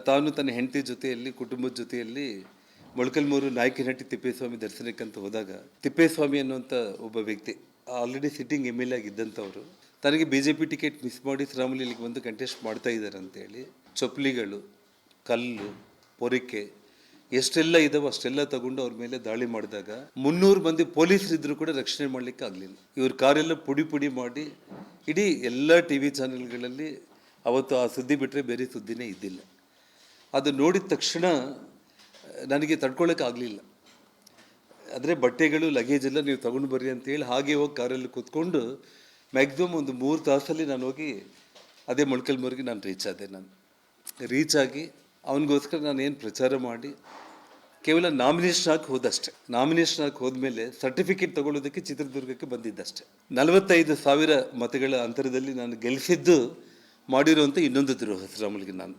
ತಾನು ತನ್ನ ಹೆಂಡತಿ ಜೊತೆಯಲ್ಲಿ ಕುಟುಂಬದ ಜೊತೆಯಲ್ಲಿ ಮೊಳಕಲ್ಮೂರು ನಾಯಕನಹಟ್ಟಿ ತಿಪ್ಪೇಸ್ವಾಮಿ ದರ್ಶನಕ್ಕಂತ ಹೋದಾಗ ತಿಪ್ಪೇಸ್ವಾಮಿ ಅನ್ನುವಂಥ ಒಬ್ಬ ವ್ಯಕ್ತಿ ಆಲ್ರೆಡಿ ಸಿಟ್ಟಿಂಗ್ ಎಮ್ ಎಲ್ ಆಗಿದ್ದಂಥವ್ರು ತನಗೆ BJP ಟಿಕೆಟ್ ಮಿಸ್ ಮಾಡಿ ಶ್ರೀರಾಮುಲು ಇಲ್ಲಿಗೆ ಬಂದು ಕಂಟೆಸ್ಟ್ ಮಾಡ್ತಾ ಇದ್ದಾರೆ ಅಂತೇಳಿ ಚಪ್ಪಲಿಗಳು, ಕಲ್ಲು, ಪೊರಿಕೆ ಎಷ್ಟೆಲ್ಲ ಇದಾವೋ ಅಷ್ಟೆಲ್ಲ ತಗೊಂಡು ಅವ್ರ ಮೇಲೆ ದಾಳಿ ಮಾಡಿದಾಗ 300 ಮಂದಿ ಪೊಲೀಸರಿದ್ದರೂ ಕೂಡ ರಕ್ಷಣೆ ಮಾಡಲಿಕ್ಕೆ ಆಗಲಿಲ್ಲ. ಇವ್ರ ಕಾರೆಲ್ಲ ಪುಡಿ ಪುಡಿ ಮಾಡಿ ಇಡೀ ಎಲ್ಲ TV ಚಾನೆಲ್ಗಳಲ್ಲಿ ಅವತ್ತು ಆ ಸುದ್ದಿ ಬಿಟ್ಟರೆ ಬೇರೆ ಸುದ್ದಿನೇ ಇದ್ದಿಲ್ಲ. ಅದು ನೋಡಿದ ತಕ್ಷಣ ನನಗೆ ತಡ್ಕೊಳ್ಳೋಕೆ ಆಗಲಿಲ್ಲ. ಅಂದರೆ ಬಟ್ಟೆಗಳು ಲಗೇಜ್ ಎಲ್ಲ ನೀವು ತೊಗೊಂಡು ಬರ್ರಿ ಅಂತೇಳಿ ಹಾಗೆ ಹೋಗಿ ಕಾರಲ್ಲಿ ಕೂತ್ಕೊಂಡು ಮ್ಯಾಕ್ಸಿಮಮ್ ಒಂದು 3 ತಾಸಲ್ಲಿ ನಾನು ಹೋಗಿ ಅದೇ ಮೊಳಕಲ್ಮೂರಿಗೆ ನಾನು ರೀಚ್ ಆದೆ. ರೀಚ್ ಆಗಿ ಅವನಿಗೋಸ್ಕರ ನಾನು ಏನು ಪ್ರಚಾರ ಮಾಡಿ ಕೇವಲ ನಾಮಿನೇಷನ್ ಹಾಕಿ ಹೋದಷ್ಟೆ. ನಾಮಿನೇಷನ್ ಹಾಕಿ ಹೋದ್ಮೇಲೆ ಸರ್ಟಿಫಿಕೇಟ್ ತೊಗೊಳ್ಳೋದಕ್ಕೆ ಚಿತ್ರದುರ್ಗಕ್ಕೆ ಬಂದಿದ್ದಷ್ಟೆ. 45,000 ಮತಗಳ ಅಂತರದಲ್ಲಿ ನಾನು ಗೆಲ್ಲಿಸಿದ್ದು ಮಾಡಿರುವಂಥ ಇನ್ನೊಂದು ದ್ರೋಹ ಶ್ರೀರಾಮುಲುಗೆ ನಾನು.